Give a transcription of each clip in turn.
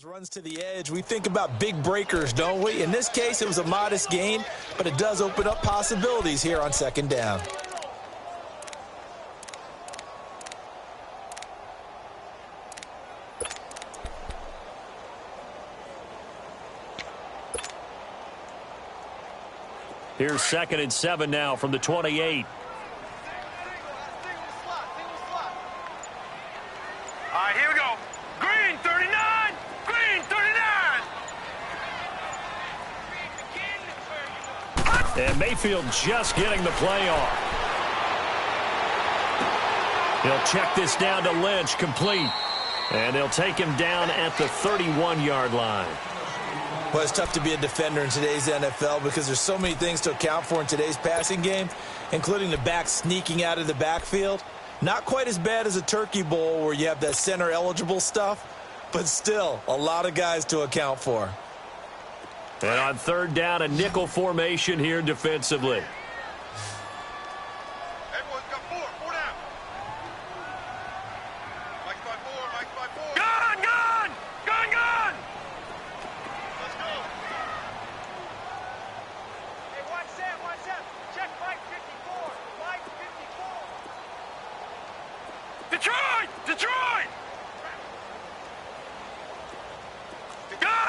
Runs to the edge. We think about big breakers, don't we? In this case, it was a modest gain, but it does open up possibilities here on second down. Here's 2nd and 7 now from the 28. All right, here we go. Green, 39. Green, 39. And Mayfield just getting the play off. He'll check this down to Lynch, complete. And they'll take him down at the 31-yard line. Well, it's tough to be a defender in today's NFL because there's so many things to account for in today's passing game, including the back sneaking out of the backfield. Not quite as bad as a turkey bowl where you have that center-eligible stuff, but still a lot of guys to account for. And on 3rd down, a nickel formation here defensively. Everyone's got four down. Mike's by four. Gun! Let's go. Hey, watch that. Check Mike 54. Mike 54. Detroit! Gun!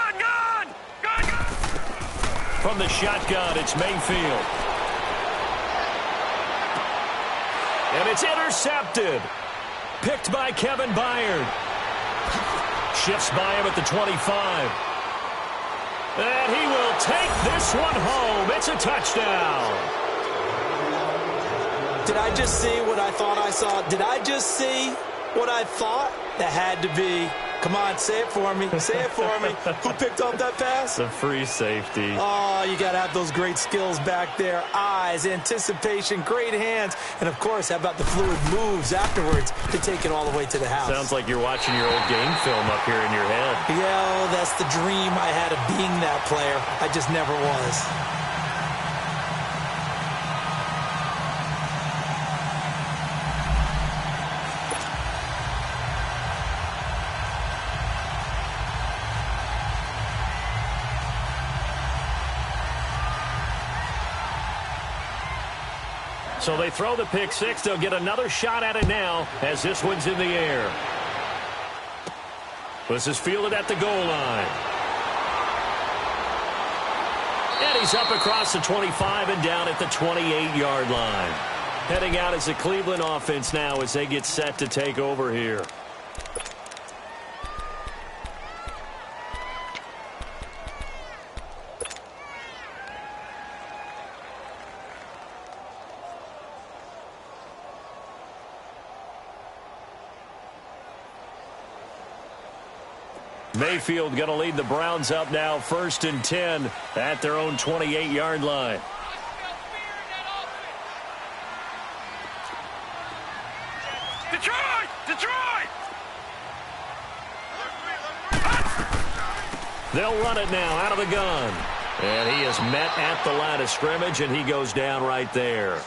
From the shotgun, it's Mayfield. And it's intercepted. Picked by Kevin Byard. Shifts by him at the 25. And he will take this one home. It's a touchdown. Did I just see what I thought I saw? Did I just see what I thought? That had to be. Come on, say it for me. Say it for me. Who picked up that pass? The free safety. Oh, you got to have those great skills back there. Eyes, anticipation, great hands. And, of course, how about the fluid moves afterwards to take it all the way to the house? Sounds like you're watching your old game film up here in your head. Yeah, that's the dream I had of being that player. I just never was. So they throw the pick six. They'll get another shot at it now as this one's in the air. This is fielded at the goal line. And he's up across the 25 and down at the 28-yard line. Heading out as the Cleveland offense now as they get set to take over here. Mayfield going to lead the Browns up now, 1st and 10 at their own 28-yard line. Detroit! They'll run it now out of the gun. And he is met at the line of scrimmage, and he goes down right there.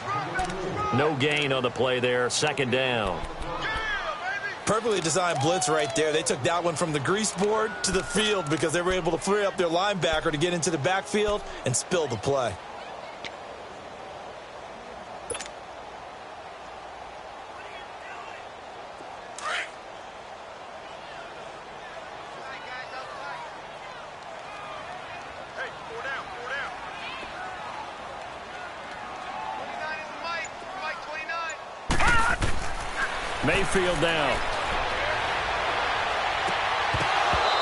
No gain on the play there, 2nd down. Perfectly designed blitz right there. They took that one from the grease board to the field because they were able to free up their linebacker to get into the backfield and spill the play. Hey, four down. 29 is Mike 29. Mayfield down.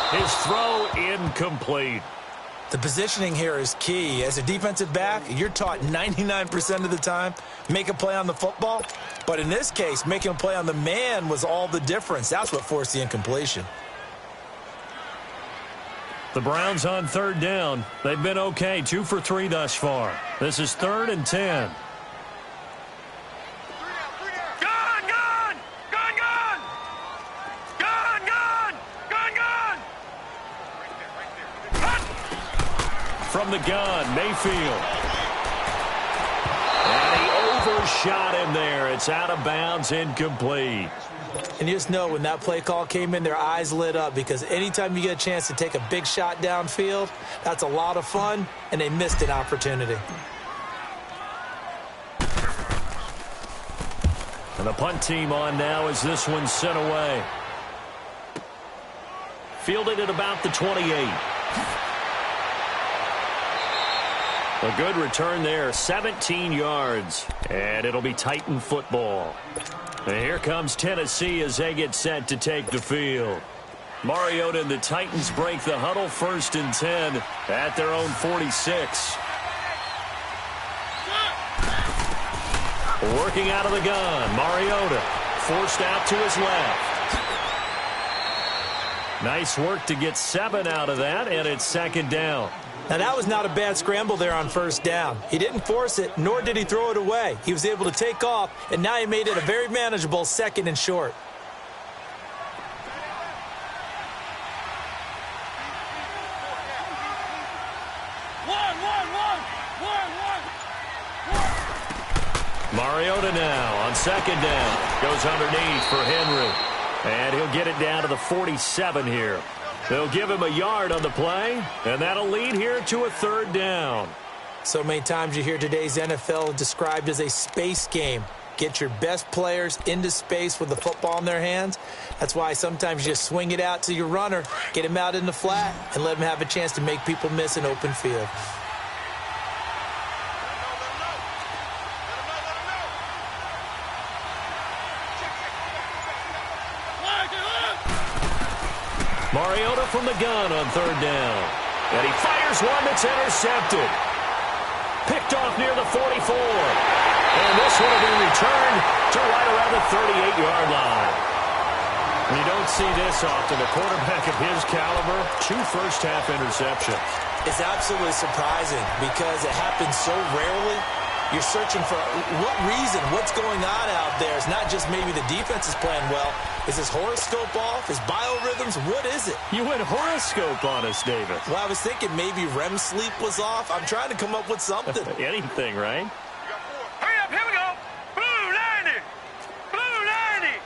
His throw incomplete. The positioning here is key. As a defensive back, you're taught 99% of the time, make a play on the football. But in this case, making a play on the man was all the difference. That's what forced the incompletion. The Browns on 3rd down. They've been okay, 2 for 3 thus far. This is 3rd and 10. From the gun, Mayfield. And he overshot him there. It's out of bounds, incomplete. And you just know when that play call came in, their eyes lit up because anytime you get a chance to take a big shot downfield, that's a lot of fun, and they missed an opportunity. And the punt team on now as this one's sent away. Fielded at about the 28. A good return there, 17 yards. And it'll be Titan football. And here comes Tennessee as they get set to take the field. Mariota and the Titans break the huddle, 1st and 10 at their own 46. Working out of the gun, Mariota forced out to his left. Nice work to get 7 out of that, and it's 2nd down. Now, that was not a bad scramble there on 1st down. He didn't force it, nor did he throw it away. He was able to take off, and now he made it a very manageable 2nd and short. Mariota now on 2nd down. Goes underneath for Henry. And he'll get it down to the 47 here. They'll give him a yard on the play, and that'll lead here to a 3rd down. So many times you hear today's NFL described as a space game. Get your best players into space with the football in their hands. That's why sometimes you just swing it out to your runner, get him out in the flat, and let him have a chance to make people miss an open field. Mariota from the gun on 3rd down. And he fires one that's intercepted. Picked off near the 44. And this one will be returned to right around the 38-yard line. You don't see this often. A quarterback of his caliber, 2 first-half interceptions. It's absolutely surprising because it happens so rarely. You're searching for what reason, what's going on out there. It's not just maybe the defense is playing well. Is his horoscope off? His biorhythms? What is it? You went horoscope on us, David. Well, I was thinking maybe REM sleep was off. I'm trying to come up with something. Anything, right? Hurry up, here we go. Blue 90. Blue 90.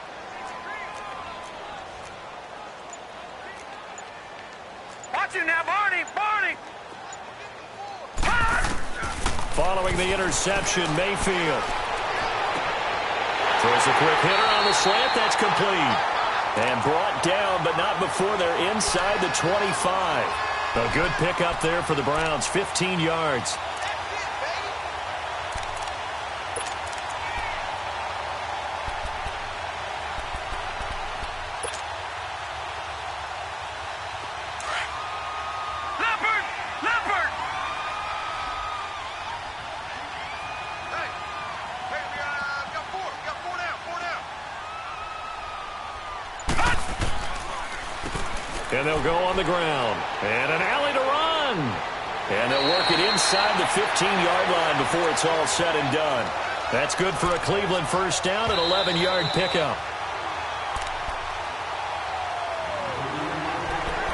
Watch him now, Barney. Barney. Following the interception, Mayfield throws a quick hitter on the slant. That's complete. And brought down, but not before they're inside the 25. A good pickup there for the Browns, 15 yards. And they'll go on the ground. And an alley to run. And they'll work it inside the 15-yard line before it's all said and done. That's good for a Cleveland 1st down, an 11-yard pickup.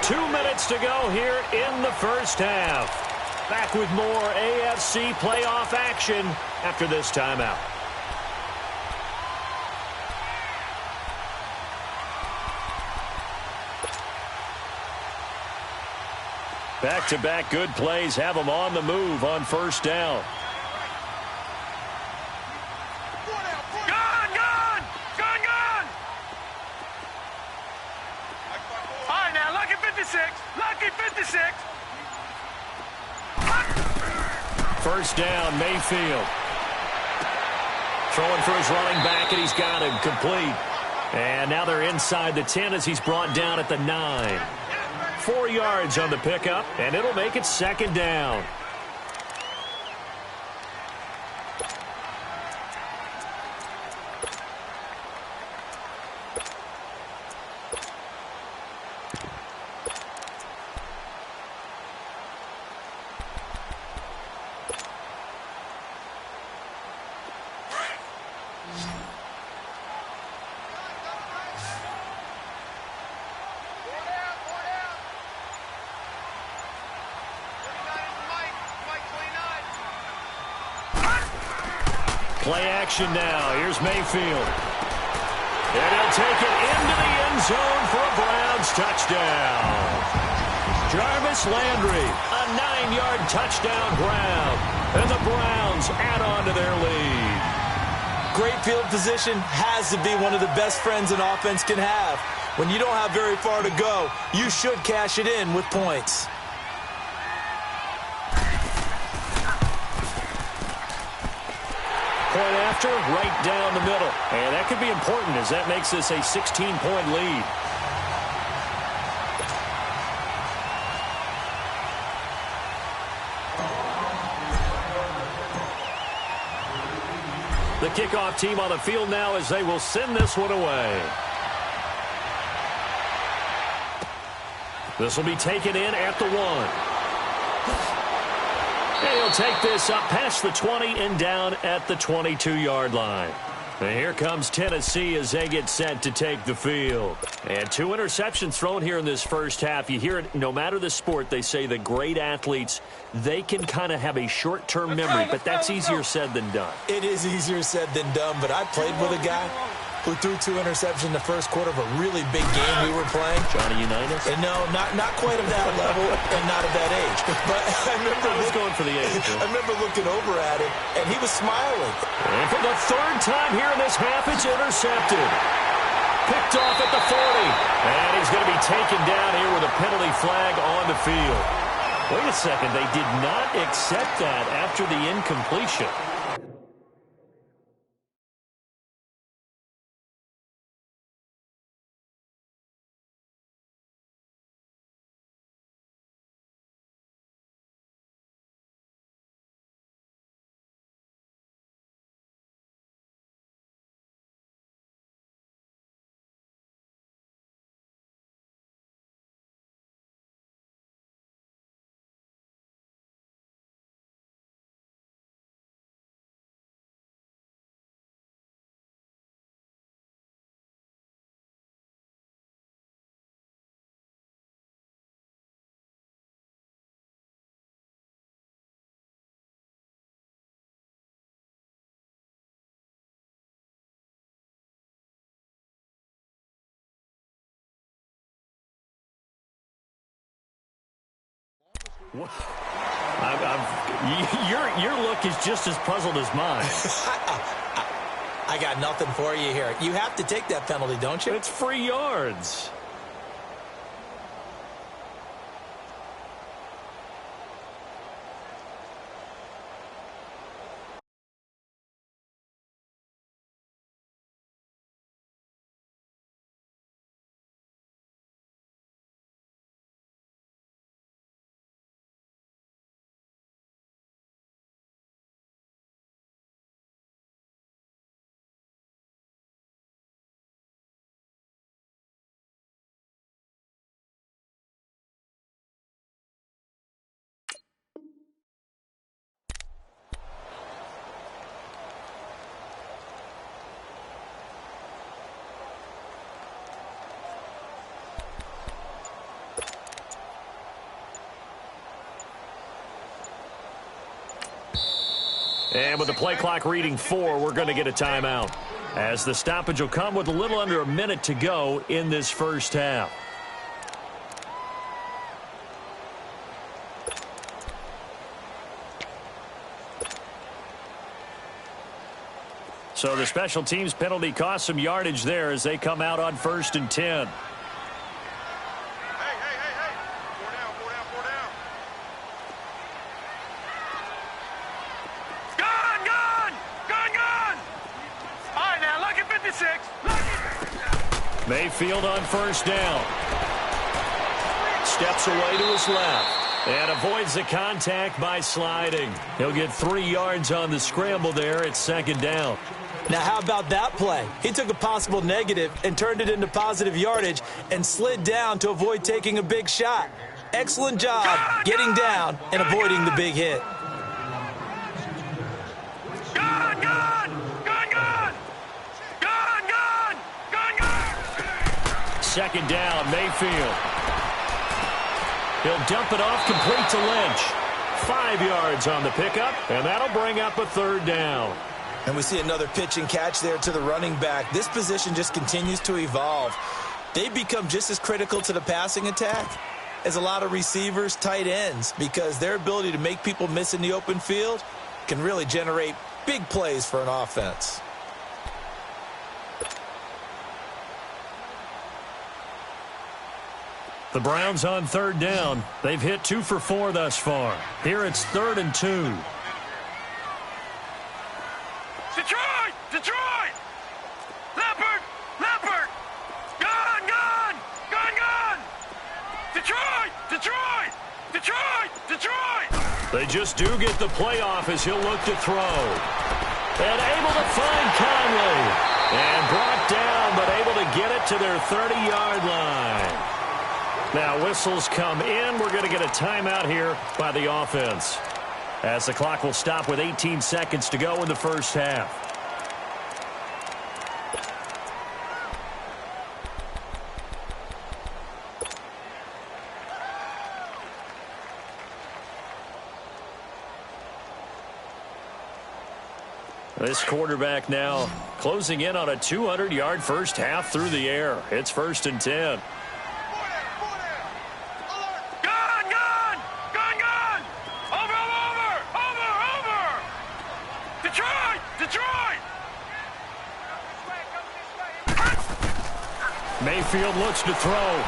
2 minutes to go here in the 1st half. Back with more AFC playoff action after this timeout. Back-to-back good plays have them on the move on 1st down. Gone, gone, gone, gone. All right, now, lucky 56, lucky 56. 1st down, Mayfield. Throwing for his running back, and he's got him complete. And now they're inside the 10 as he's brought down at the 9. 4 yards on the pickup, and it'll make it 2nd down. Play action now. Here's Mayfield. And he'll take zone for a Browns touchdown. Jarvis Landry, a 9-yard touchdown grab. And the Browns add on to their lead. Great field position has to be one of the best friends an offense can have. When you don't have very far to go, you should cash it in with points. Point after, right down the middle. And that could be important as that makes this a 16-point lead. The kickoff team on the field now as they will send this one away. This will be taken in at the 1. And he'll take this up past the 20 and down at the 22-yard line. And here comes Tennessee as they get set to take the field. And 2 interceptions thrown here in this first half. You hear it, no matter the sport, they say the great athletes, they can kind of have a short-term memory, but that's easier said than done. It is easier said than done, but I played with a guy who threw 2 interceptions in the first quarter of a really big game we were playing. Johnny Unitas? And no, not quite at that level and not at that age. But I was going for the age. I remember looking over at him, and he was smiling. And for the 3rd time here in this half, it's intercepted. Picked off at the 40. And he's going to be taken down here with a penalty flag on the field. Wait a second, they did not accept that after the incompletion. Your look is just as puzzled as mine. I got nothing for you here. You have to take that penalty, don't you? It's free yards. And with the play clock reading 4, we're going to get a timeout, as the stoppage will come with a little under a minute to go in this first half. So the special teams penalty cost some yardage there as they come out on 1st and 10. Mayfield on 1st down. Steps away to his left and avoids the contact by sliding. He'll get 3 yards on the scramble there at 2nd down. Now, how about that play? He took a possible negative and turned it into positive yardage and slid down to avoid taking a big shot. Excellent job getting down and avoiding the big hit. 2nd down, Mayfield. He'll dump it off complete to Lynch. 5 yards on the pickup, and that'll bring up a 3rd down. And we see another pitch and catch there to the running back. This position just continues to evolve. they become just as critical to the passing attack as a lot of receivers, tight ends, because their ability to make people miss in the open field can really generate big plays for an offense. The Browns on third down. They've hit 2 for 4 thus far. Here it's 3rd and 2. Detroit! Detroit! Leopard! Leopard! Gun! Gun! Gun! Gun! Detroit! Detroit! Detroit! Detroit! They just do get the playoff as he'll look to throw. And able to find Conley. And brought down, but able to get it to their 30-yard line. Now whistles come in. We're going to get a timeout here by the offense, as the clock will stop with 18 seconds to go in the first half. This quarterback now closing in on a 200-yard first half through the air. It's 1st and 10. Mayfield looks to throw.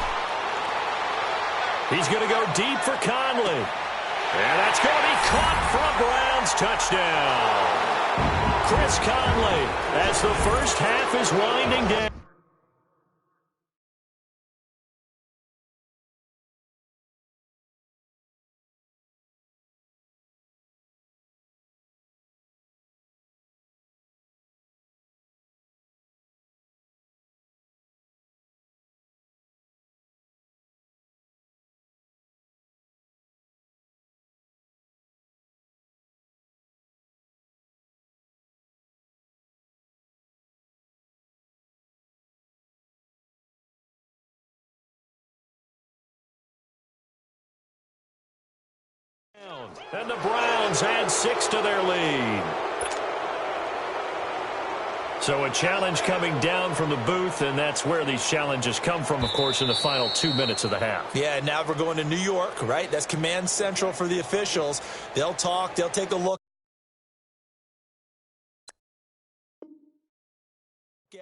He's going to go deep for Conley. And that's going to be caught from Browns. Touchdown. Chris Conley, as the first half is winding down. And the Browns add 6 to their lead. So a challenge coming down from the booth, and that's where these challenges come from, of course, in the final 2 minutes of the half. Yeah, now we're going to New York, right? That's command central for the officials. They'll talk, they'll take a look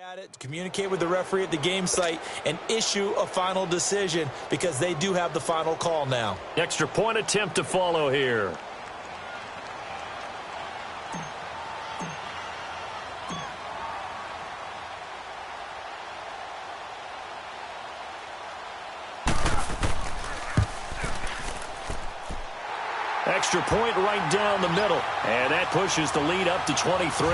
at it, communicate with the referee at the game site, and issue a final decision, because they do have the final call now. Extra point attempt to follow here. Extra point right down the middle, and that pushes the lead up to 23.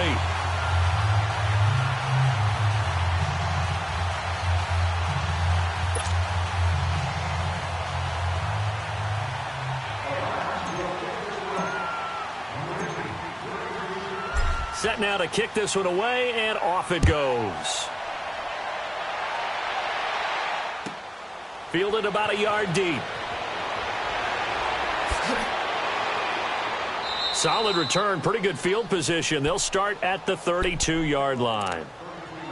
Set now to kick this one away, and off it goes. Fielded about a yard deep. Solid return, pretty good field position. They'll start at the 32-yard line.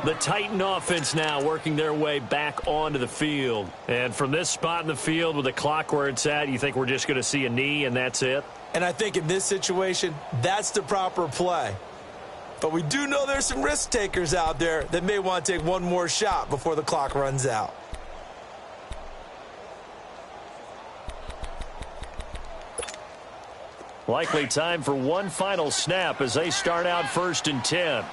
The Titan offense now working their way back onto the field. And from this spot in the field with the clock where it's at, you think we're just going to see a knee and that's it? And I think in this situation, that's the proper play. But we do know there's some risk takers out there that may want to take one more shot before the clock runs out. Likely time for one final snap as they start out 1st and 10.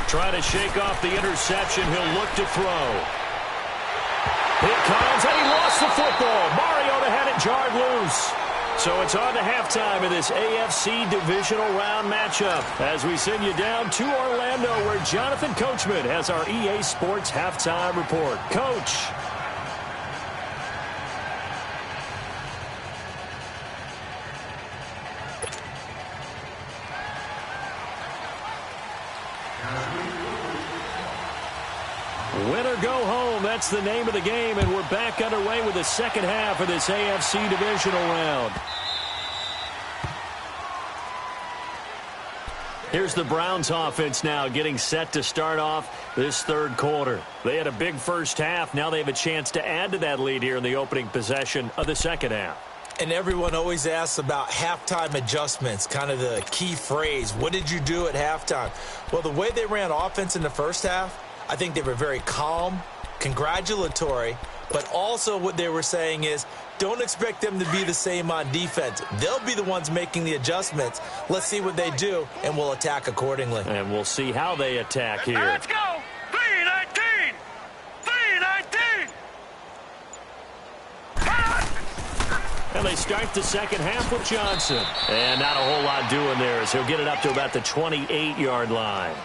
Trying to shake off the interception. He'll look to throw. Here comes, and he lost the football. Mariota had it jarred loose. So it's on to halftime of this AFC Divisional Round matchup as we send you down to Orlando, where Jonathan Coachman has our EA Sports Halftime Report. Coach. Win or go home, that's the name of the game, and we're back underway with the second half of this AFC Divisional Round. Here's the Browns offense now getting set to start off this third quarter. They had a big first half. Now they have a chance to add to that lead here in the opening possession of the second half. And everyone always asks about halftime adjustments, kind of the key phrase. What did you do at halftime? Well, the way they ran offense in the first half, I think they were very calm, congratulatory, but also what they were saying is, don't expect them to be the same on defense. They'll be the ones making the adjustments. Let's see what they do, and we'll attack accordingly. And we'll see how they attack here. Let's go! 3-19! 3-19! And they start the second half with Johnson. And not a whole lot doing there as he'll get it up to about the 28-yard line.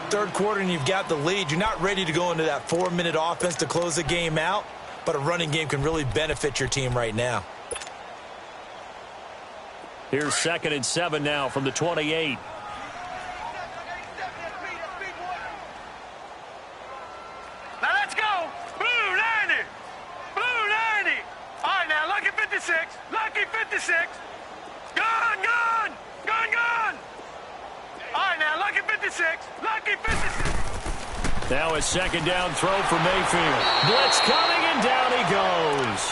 Third quarter and you've got the lead. You're not ready to go into that 4-minute offense to close the game out, but a running game can really benefit your team right now. Here's 2nd and 7 now from the 28. Now let's go! Blue 90! Blue 90! All right, now, lucky 56. Lucky 56. Gun, gun! Gun, gun! All right, now, lucky 56. Lucky 56. Now a second down throw for Mayfield. Blitz coming, and down he goes.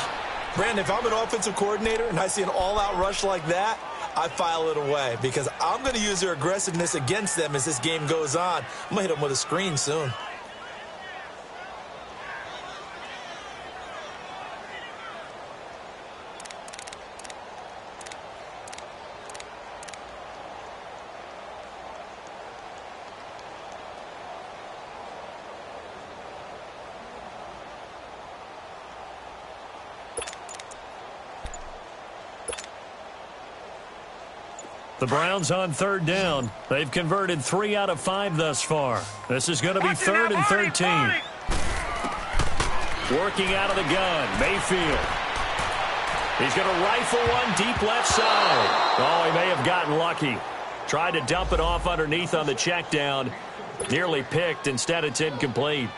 Brandon, if I'm an offensive coordinator and I see an all-out rush like that, I file it away because I'm going to use their aggressiveness against them as this game goes on. I'm going to hit them with a screen soon. The Browns on third down. They've converted 3 out of 5 thus far. This is going to be 3rd and 13. Working out of the gun, Mayfield. He's going to rifle one deep left side. Oh, he may have gotten lucky. Tried to dump it off underneath on the check down. Nearly picked. Instead, it's incomplete.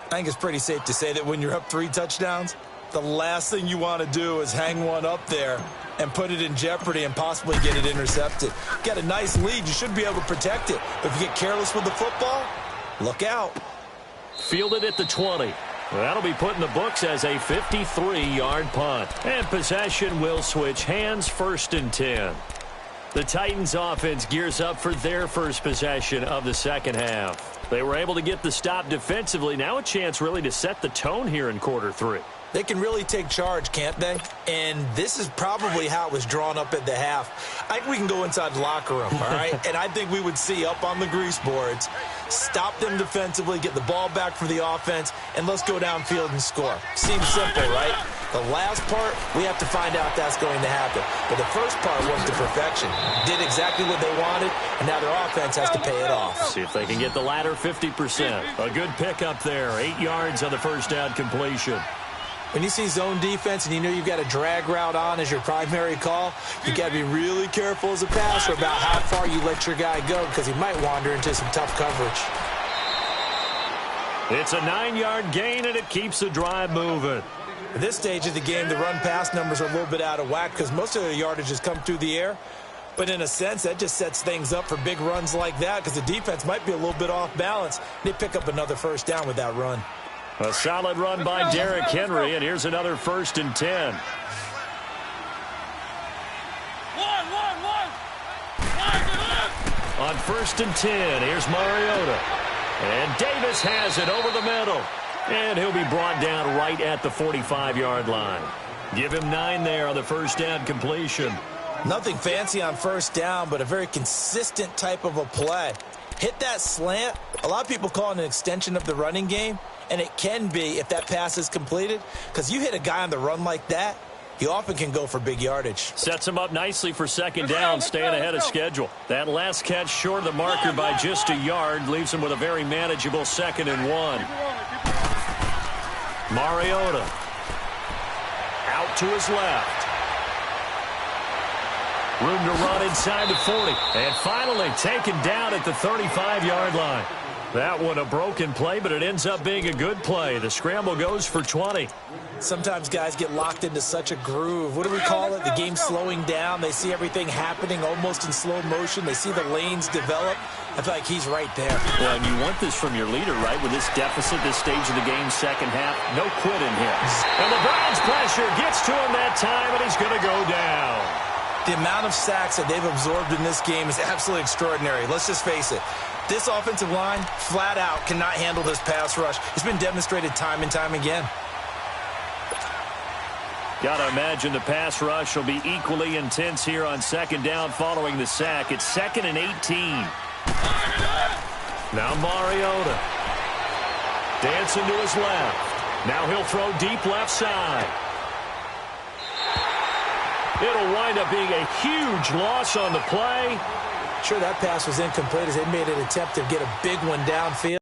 I think it's pretty safe to say that when you're up 3 touchdowns, the last thing you want to do is hang one up there and put it in jeopardy and possibly get it intercepted. Got a nice lead. You should be able to protect it. But if you get careless with the football, look out. Fielded at the 20. That'll be put in the books as a 53-yard punt. And possession will switch hands, 1st and 10. The Titans offense gears up for their first possession of the second half. They were able to get the stop defensively. Now a chance really to set the tone here in quarter 3. They can really take charge, can't they? And this is probably how it was drawn up at the half. I think we can go inside the locker room, all right? And I think we would see up on the grease boards, stop them defensively, get the ball back for the offense, and let's go downfield and score. Seems simple, right? The last part, we have to find out that's going to happen. But the first part worked to perfection. Did exactly what they wanted, and now their offense has to pay it off. See if they can get the latter 50%. A good pickup there. 8 yards on the first down completion. When you see zone defense and you know you've got a drag route on as your primary call, you got to be really careful as a passer about how far you let your guy go because he might wander into some tough coverage. It's a 9-yard gain, and it keeps the drive moving. At this stage of the game, the run-pass numbers are a little bit out of whack because most of the yardage has come through the air. But in a sense, that just sets things up for big runs like that because the defense might be a little bit off balance. They pick up another first down with that run. A solid run by Derrick Henry, and here's another 1st and 10. On 1st and 10, here's Mariota. And Davis has it over the middle. And he'll be brought down right at the 45-yard line. Give him 9 there on the first down completion. Nothing fancy on first down, but a very consistent type of a play. Hit that slant. A lot of people call it an extension of the running game. And it can be if that pass is completed. Because you hit a guy on the run like that, he often can go for big yardage. Sets him up nicely for second down, staying ahead of schedule. That last catch short of the marker by just a yard leaves him with a very manageable 2nd and 1. Mariota out to his left. Room to run inside the 40. And finally taken down at the 35-yard line. That one a broken play, but it ends up being a good play. The scramble goes for 20. Sometimes guys get locked into such a groove. What do we call it? The game's slowing down. They see everything happening almost in slow motion. They see the lanes develop. I feel like he's right there. Well, and you want this from your leader, right? With this deficit, this stage of the game, second half, no quitting here. And the Browns' pressure gets to him that time, and he's going to go down. The amount of sacks that they've absorbed in this game is absolutely extraordinary. Let's just face it. This offensive line, flat out, cannot handle this pass rush. It's been demonstrated time and time again. Got to imagine the pass rush will be equally intense here on second down following the sack. It's 2nd and 18. Now Mariota. Dancing to his left. Now he'll throw deep left side. It'll wind up being a huge loss on the play. Sure, that pass was incomplete as they made an attempt to get a big one downfield.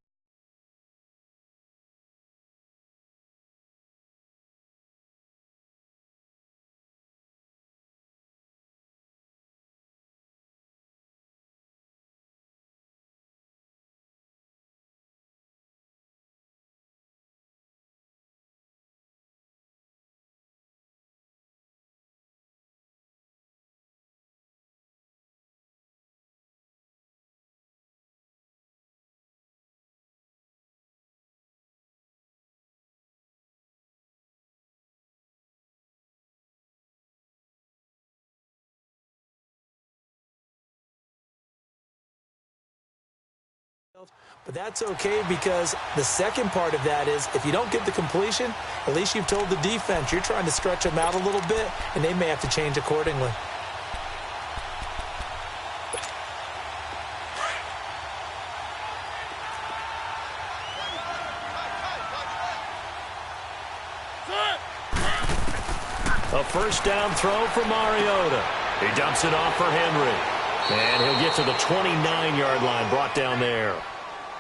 But that's okay because the second part of that is if you don't get the completion, at least you've told the defense you're trying to stretch them out a little bit, and they may have to change accordingly. A first down throw for Mariota. He dumps it off for Henry. And he'll get to the 29-yard line, brought down there.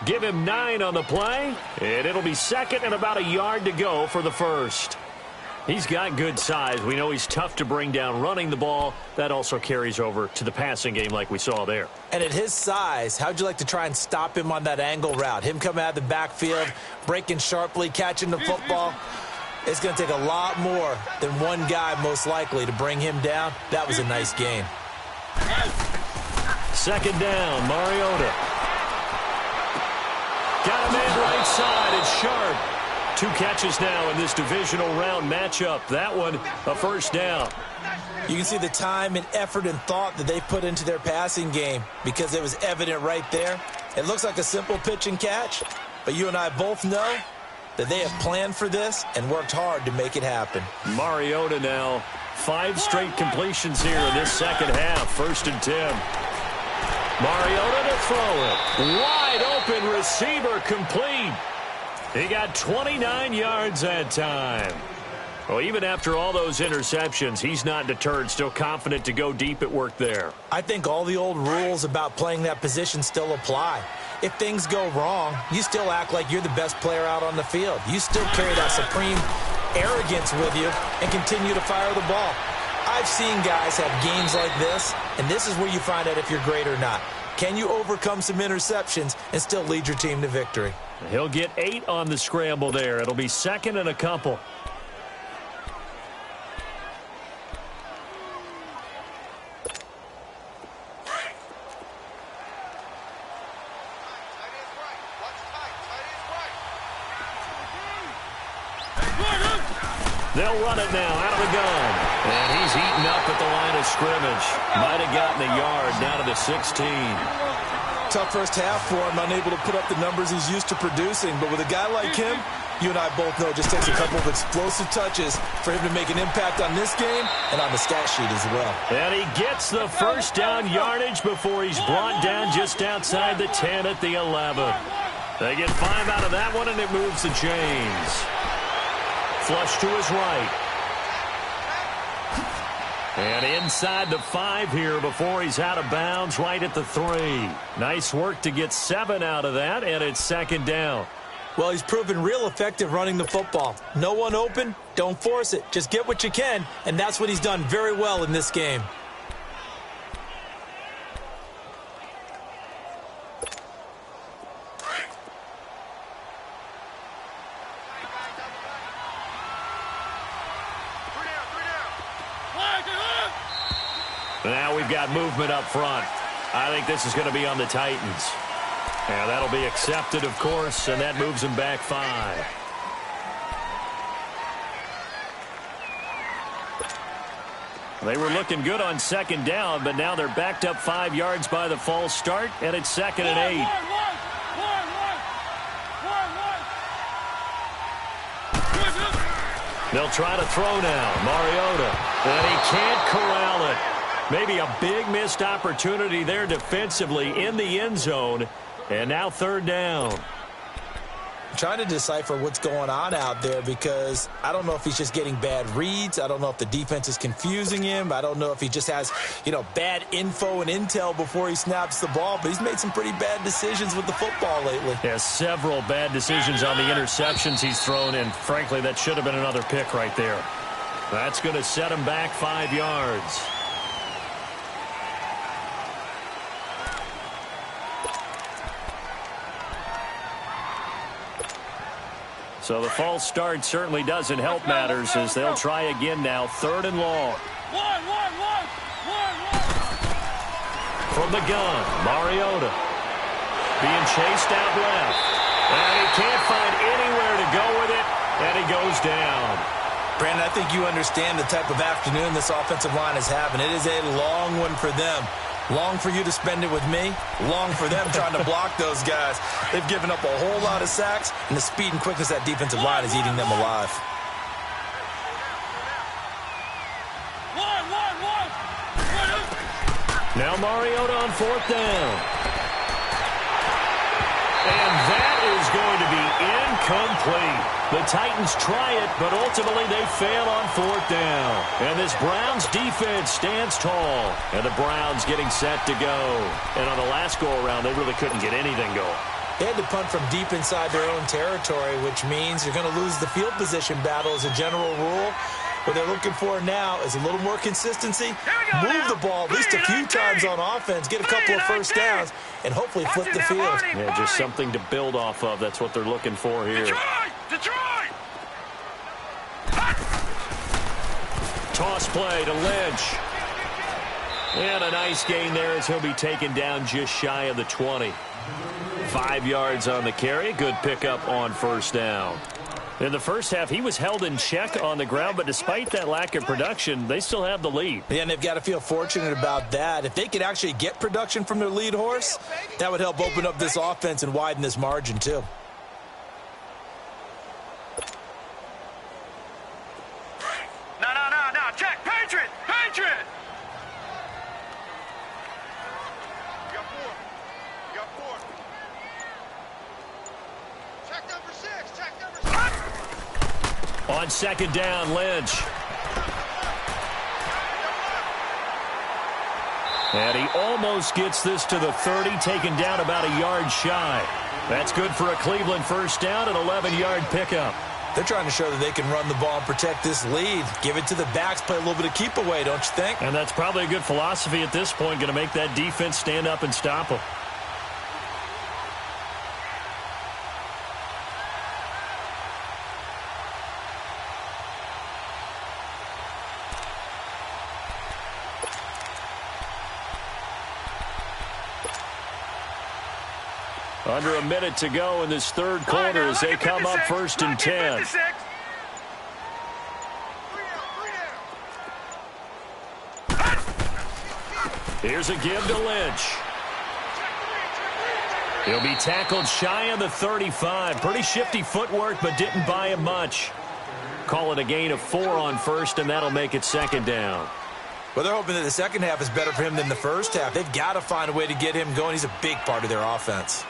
Give him 9 on the play, and it'll be 2nd and about a yard to go for the first. He's got good size. We know he's tough to bring down running the ball. That also carries over to the passing game like we saw there. And at his size, how'd you like to try and stop him on that angle route? Him coming out of the backfield, breaking sharply, catching the football. It's going to take a lot more than one guy most likely to bring him down. That was a nice game. Second down, Mariota. Got a man right side. It's Sharp. 2 catches now in this divisional round matchup. That one, a first down. You can see the time and effort and thought that they put into their passing game because it was evident right there. It looks like a simple pitch and catch, but you and I both know that they have planned for this and worked hard to make it happen. Mariota now, 5 straight completions here in this second half. 1st and 10. Mariota to throw it. Wide open receiver complete. He got 29 yards that time. Well, even after all those interceptions, he's not deterred, still confident to go deep at work there. I think all the old rules about playing that position still apply. If things go wrong, you still act like you're the best player out on the field. You still carry that supreme arrogance with you and continue to fire the ball. I've seen guys have games like this, and this is where you find out if you're great or not. Can you overcome some interceptions and still lead your team to victory? He'll get 8 on the scramble there. It'll be 2nd and a couple. They'll run it now out of the gun. And he's eaten up at the line of scrimmage. Might have gotten a yard down to the 16. Tough first half for him, unable to put up the numbers he's used to producing. But with a guy like him, you and I both know it just takes a couple of explosive touches for him to make an impact on this game and on the stat sheet as well. And he gets the first down yardage before he's brought down just outside the 10 at the 11. They get 5 out of that one, and it moves the chains. Flush to his right. And inside the 5 here before he's out of bounds, right at the 3. Nice work to get 7 out of that, and it's 2nd down. Well, he's proven real effective running the football. No one open, don't force it. Just get what you can, and that's what he's done very well in this game. Now we've got movement up front. I think this is going to be on the Titans. And that'll be accepted, of course, and that moves them back 5. They were looking good on second down, but now they're backed up 5 yards by the false start, and it's 2nd and 8. They'll try to throw now. Mariota. And he can't corral it. Maybe a big missed opportunity there defensively in the end zone. And now 3rd down. Trying to decipher what's going on out there because I don't know if he's just getting bad reads. I don't know if the defense is confusing him. I don't know if he just has, bad info and intel before he snaps the ball. But he's made some pretty bad decisions with the football lately. Yeah, several bad decisions on the interceptions he's thrown, and frankly, that should have been another pick right there. That's going to set him back 5 yards. So the false start certainly doesn't help matters as they'll try again now. 3rd and long. From the gun, Mariota. Being chased out left. And he can't find anywhere to go with it. And he goes down. Brandon, I think you understand the type of afternoon this offensive line is having. It is a long one for them. Long for you to spend it with me. Long for them trying to block those guys. They've given up a whole lot of sacks, and the speed and quickness of that defensive line is eating them alive. Now Mariota on 4th down. And that is going to be incomplete. The Titans try it, but ultimately they fail on 4th down. And this Browns defense stands tall. And the Browns getting set to go. And on the last go-around, they really couldn't get anything going. They had to punt from deep inside their own territory, which means you're going to lose the field position battle as a general rule. What they're looking for now is a little more consistency. Move the ball at least a few times on offense, get a couple of first downs, and hopefully flip the field. Yeah, just something to build off of. That's what they're looking for here. Detroit! Toss play to Lynch. And a nice gain there as he'll be taken down just shy of the 20. 5 yards on the carry. Good pickup on 1st down. In the first half, he was held in check on the ground, but despite that lack of production, they still have the lead. Yeah, and they've got to feel fortunate about that. If they could actually get production from their lead horse, that would help open up this offense and widen this margin, too. No, check, Patriot! You got four. Check number 6. On 2nd down, Lynch. And he almost gets this to the 30, taken down about a yard shy. That's good for a Cleveland 1st down, an 11-yard pickup. They're trying to show that they can run the ball and protect this lead. Give it to the backs, play a little bit of keep away, don't you think? And that's probably a good philosophy at this point, going to make that defense stand up and stop them. Under a minute to go in this 3rd quarter as they come up 1st and 10. Here's a give to Lynch. He'll be tackled shy of the 35. Pretty shifty footwork, but didn't buy him much. Call it a gain of 4 on 1st, and that'll make it 2nd down. Well, they're hoping that the second half is better for him than the first half. They've got to find a way to get him going. He's a big part of their offense.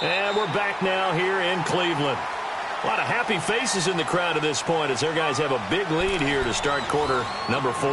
And we're back now here in Cleveland. A lot of happy faces in the crowd at this point as their guys have a big lead here to start quarter number 4.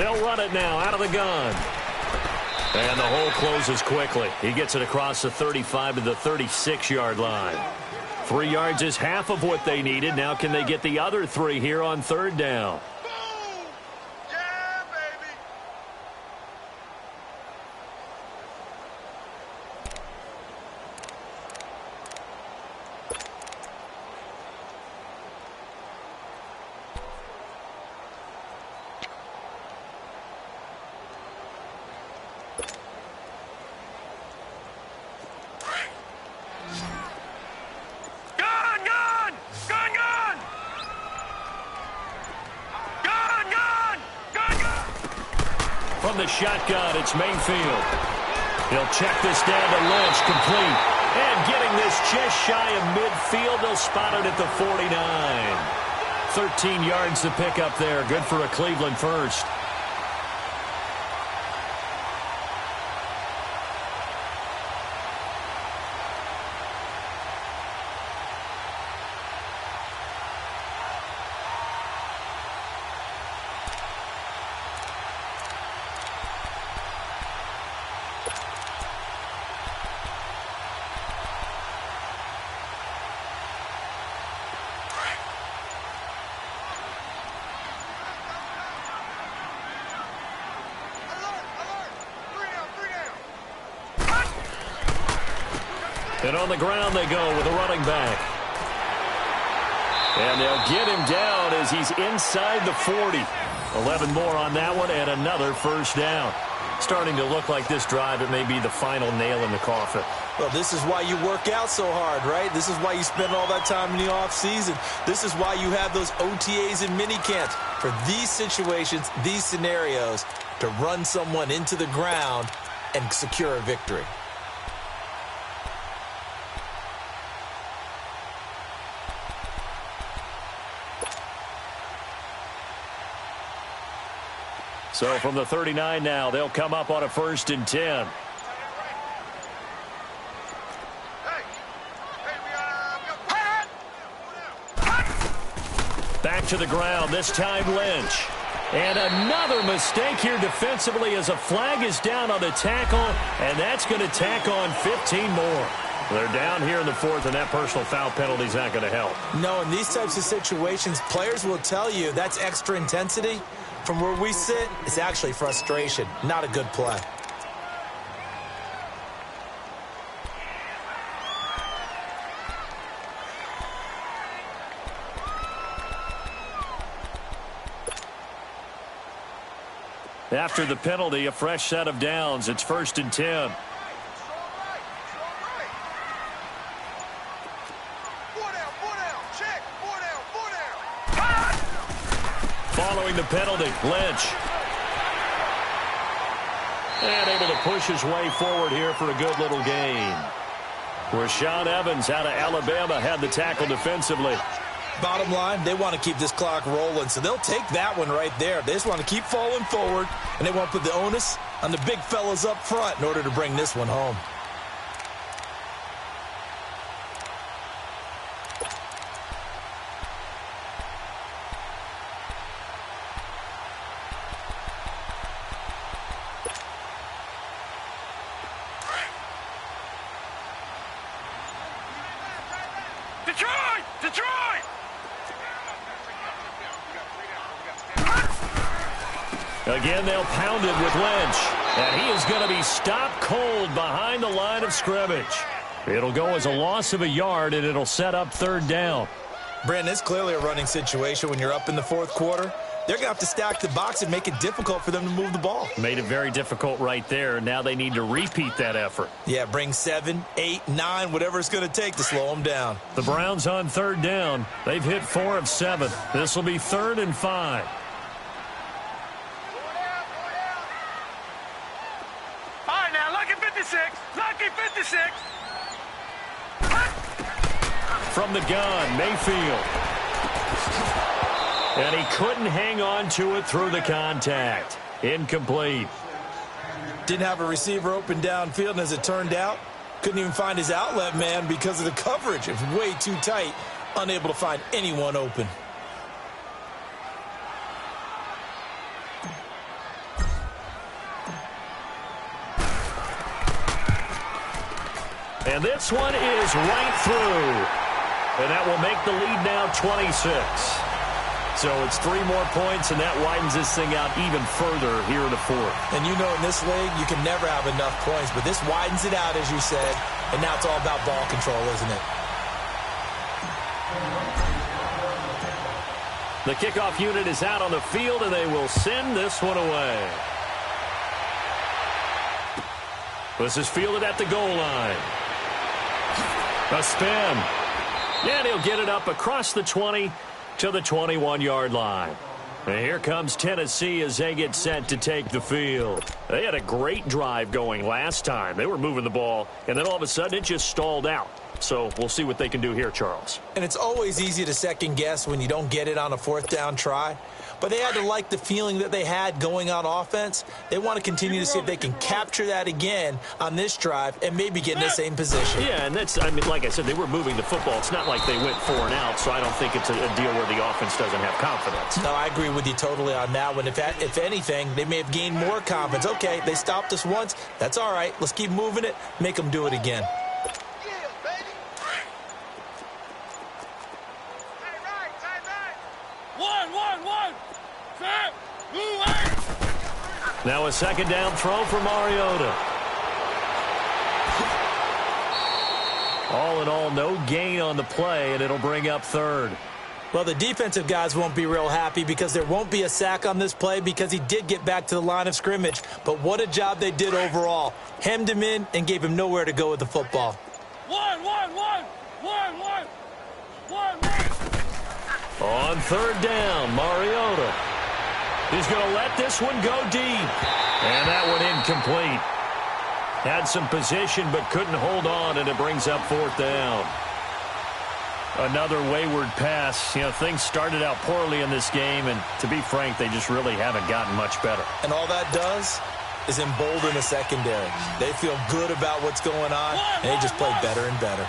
They'll run it now out of the gun. And the hole closes quickly. He gets it across the 35 to the 36-yard line. 3 yards is half of what they needed. Now can they get the other 3 here on third down? From the shotgun, it's Mayfield. He'll check this down to Lynch, complete. And getting this just shy of midfield, they'll spot it at the 49. 13 yards to pick up there. Good for a Cleveland first. And on the ground they go with a running back. And they'll get him down as he's inside the 40. 11 more on that one and another first down. Starting to look like this drive, it may be the final nail in the coffin. Well, this is why you work out so hard, right? This is why you spend all that time in the offseason. This is why you have those OTAs and mini camps. For these situations, these scenarios, to run someone into the ground and secure a victory. So from the 39 now, they'll come up on a 1st and 10. Back to the ground, this time Lynch. And another mistake here defensively as a flag is down on the tackle, and that's going to tack on 15 more. They're down here in the 4th, and that personal foul penalty is not going to help. No, in these types of situations, players will tell you that's extra intensity. From where we sit, it's actually frustration, not a good play. After the penalty, a fresh set of downs. It's 1st and 10. Following the penalty, Lynch. And able to push his way forward here for a good little gain. Rashaan Evans out of Alabama had the tackle defensively. Bottom line, they want to keep this clock rolling, so they'll take that one right there. They just want to keep falling forward, and they want to put the onus on the big fellas up front in order to bring this one home. Again, they'll pound it with Lynch. And he is going to be stopped cold behind the line of scrimmage. It'll go as a loss of a yard, and it'll set up 3rd down. Brandon, it's clearly a running situation when you're up in the 4th quarter. They're going to have to stack the box and make it difficult for them to move the ball. Made it very difficult right there. Now they need to repeat that effort. Yeah, bring 7, 8, 9, whatever it's going to take to slow them down. The Browns on 3rd down. They've hit 4 of 7. This will be 3rd and 5. Lucky 56. From the gun, Mayfield. And he couldn't hang on to it through the contact. Incomplete. Didn't have a receiver open downfield, and as it turned out, couldn't even find his outlet man because of the coverage. It was way too tight, unable to find anyone open. And this one is right through. And that will make the lead now 26. So it's 3 more points, and that widens this thing out even further here in the fourth. And you know in this league, you can never have enough points, but this widens it out, as you said, and now it's all about ball control, isn't it? The kickoff unit is out on the field, and they will send this one away. This is fielded at the goal line. A spin. And he'll get it up across the 20 to the 21-yard line. And here comes Tennessee as they get set to take the field. They had a great drive going last time. They were moving the ball, and then all of a sudden it just stalled out. So we'll see what they can do here, Charles. And it's always easy to second guess when you don't get it on a 4th down try. But they had to like the feeling that they had going on offense. They want to continue to see if they can capture that again on this drive and maybe get in the same position. Yeah, and that's, I mean, like I said, they were moving the football. It's not like they went 4 and out, so I don't think it's a deal where the offense doesn't have confidence. No, I agree with you totally on that one. If anything, they may have gained more confidence. Okay, they stopped us once. That's all right. Let's keep moving it. Make them do it again. Now a 2nd down throw for Mariota. All in all, no gain on the play, and it'll bring up 3rd. Well, the defensive guys won't be real happy because there won't be a sack on this play because he did get back to the line of scrimmage. But what a job they did overall. Hemmed him in and gave him nowhere to go with the football. On 3rd down, Mariota. He's going to let this one go deep. And that one incomplete. Had some position but couldn't hold on, and it brings up 4th down. Another wayward pass. You know, things started out poorly in this game, and to be frank, they just really haven't gotten much better. And all that does is embolden the secondary. They feel good about what's going on, and they just play better and better.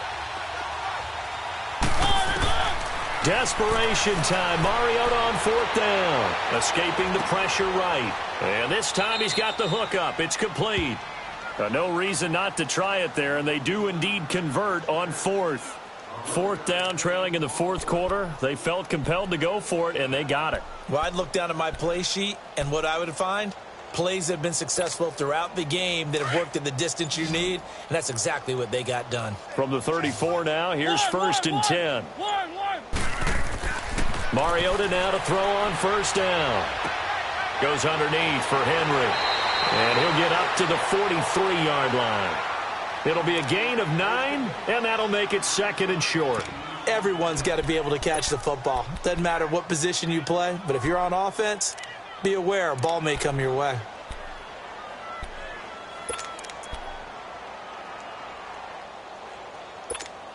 Desperation time. Mariota on 4th down. Escaping the pressure right. And this time he's got the hook up. It's complete. No reason not to try it there, and they do indeed convert on 4th. 4th down, trailing in the 4th quarter. They felt compelled to go for it, and they got it. Well, I'd look down at my play sheet, and what I would find, plays that have been successful throughout the game that have worked at the distance you need, and that's exactly what they got done. From the 34 now, here's 1st and 10. Mariota now to throw on 1st down. Goes underneath for Henry. And he'll get up to the 43-yard line. It'll be a gain of 9, and that'll make it 2nd and short. Everyone's got to be able to catch the football. Doesn't matter what position you play, but if you're on offense, be aware a ball may come your way.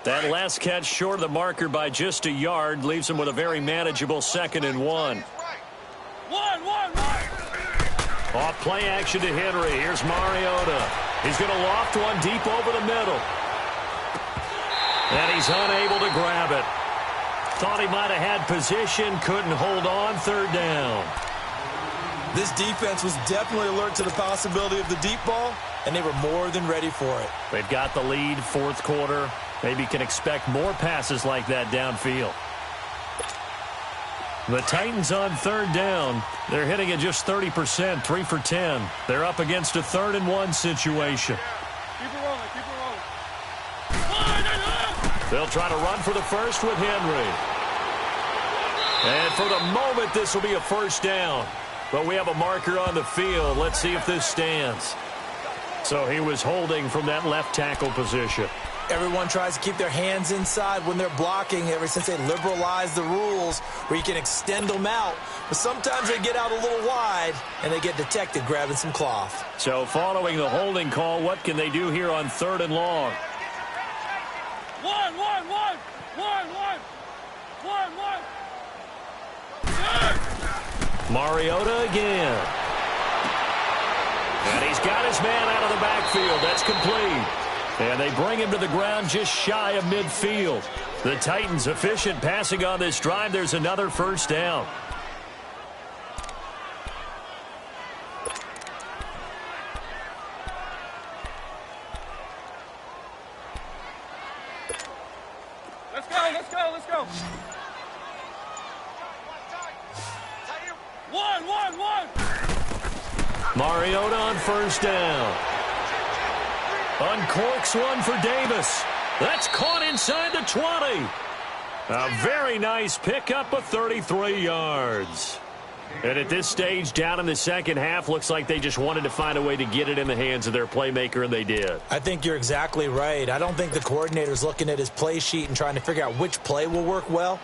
That last catch short of the marker by just a yard leaves him with a very manageable 2nd and 1. Off play action to Henry. Here's Mariota. He's going to loft one deep over the middle. And he's unable to grab it. Thought he might have had position. Couldn't hold on. 3rd down. This defense was definitely alert to the possibility of the deep ball, and they were more than ready for it. They've got the lead, 4th quarter. Maybe can expect more passes like that downfield. The Titans on 3rd down. They're hitting at just 30%, 3 for 10. They're up against a 3rd and 1 situation. Keep it rolling, keep it rolling. They'll try to run for the first with Henry. And for the moment, this will be a 1st down. But we have a marker on the field. Let's see if this stands. So he was holding from that left tackle position. Everyone tries to keep their hands inside when they're blocking ever since they liberalized the rules where you can extend them out. But sometimes they get out a little wide, and they get detected grabbing some cloth. So following the holding call, what can they do here on 3rd and long? One. Mariota again. And he's got his man out of the backfield. That's complete. And they bring him to the ground just shy of midfield. The Titans efficient passing on this drive. There's another 1st down. Mariota on first down. Uncorks one for Davis. That's caught inside the 20. A very nice pickup of 33 yards. And at this stage, down in the second half, looks like they just wanted to find a way to get it in the hands of their playmaker, and they did. I think you're exactly right. I don't think the coordinator's looking at his play sheet and trying to figure out which play will work well.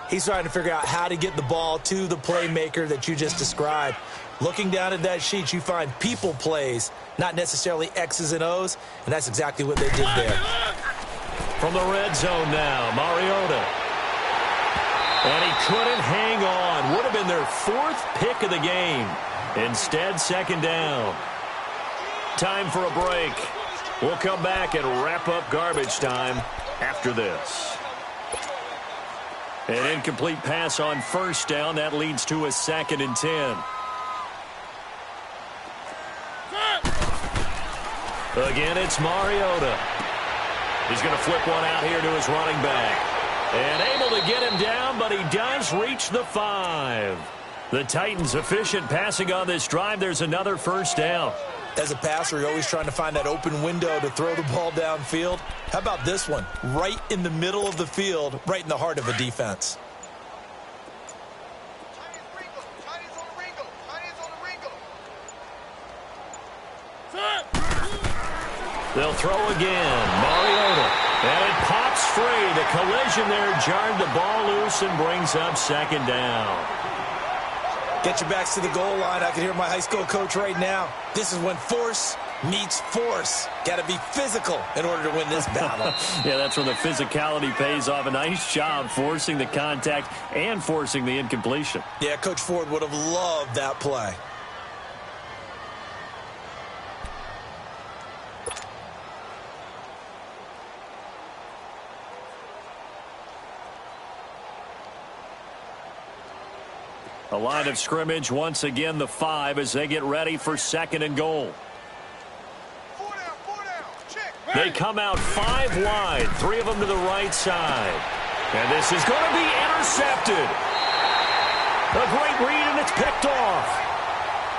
He's trying to figure out how to get the ball to the playmaker that you just described. Looking down at that sheet, you find people plays, not necessarily X's and O's, and that's exactly what they did there. From the red zone now, Mariota. And he couldn't hang on. Would have been their fourth pick of the game. Instead, second down. Time for a break. We'll come back and wrap up garbage time after this. An incomplete pass on first down. That leads to a 2nd and 10. Again, it's Mariota. He's going to flip one out here to his running back. And able to get him down, but he does reach the 5. The Titans efficient passing on this drive. There's another first down. As a passer, you're always trying to find that open window to throw the ball downfield. How about this one? Right in the middle of the field, right in the heart of a defense. They'll throw again. Mariota. And it pops free. The collision there jarred the ball loose and brings up second down. Get your backs to the goal line. I can hear my high school coach right now. This is when force meets force. Got to be physical in order to win this battle. Yeah, that's when the physicality pays off. A nice job forcing the contact and forcing the incompletion. Yeah, Coach Ford would have loved that play. A line of scrimmage, once again the 5 as they get ready for 2nd and goal. They come out 5 wide, 3 of them to the right side. And this is going to be intercepted. A great read, and it's picked off.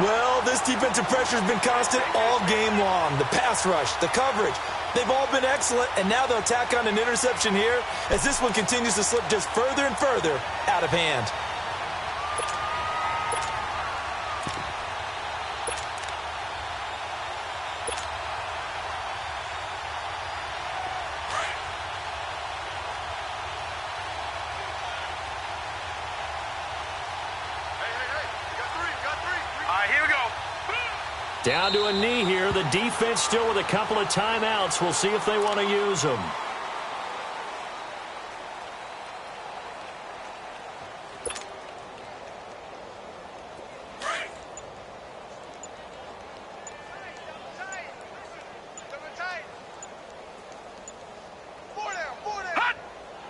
Well, this defensive pressure has been constant all game long. The pass rush, the coverage, they've all been excellent, and now they'll tack on an interception here as this one continues to slip just further and further out of hand. Down to a knee here. The defense still with a couple of timeouts. We'll see if they want to use them.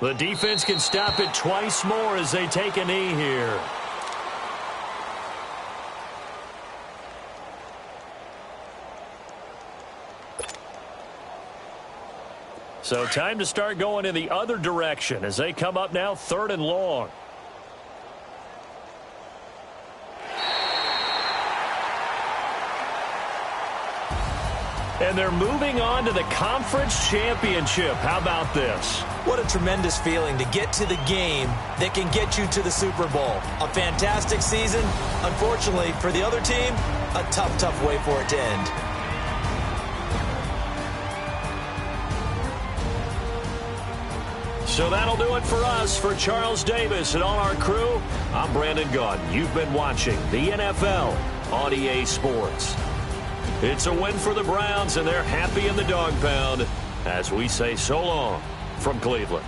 The defense can stop it twice more as they take a knee here. So time to start going in the other direction as they come up now 3rd and long. And they're moving on to the conference championship. How about this? What a tremendous feeling to get to the game that can get you to the Super Bowl. A fantastic season. Unfortunately, for the other team, a tough, tough way for it to end. So that'll do it for us. For Charles Davis and all our crew, I'm Brandon Gunn. You've been watching the NFL on EA Sports. It's a win for the Browns, and they're happy in the dog pound as we say so long from Cleveland.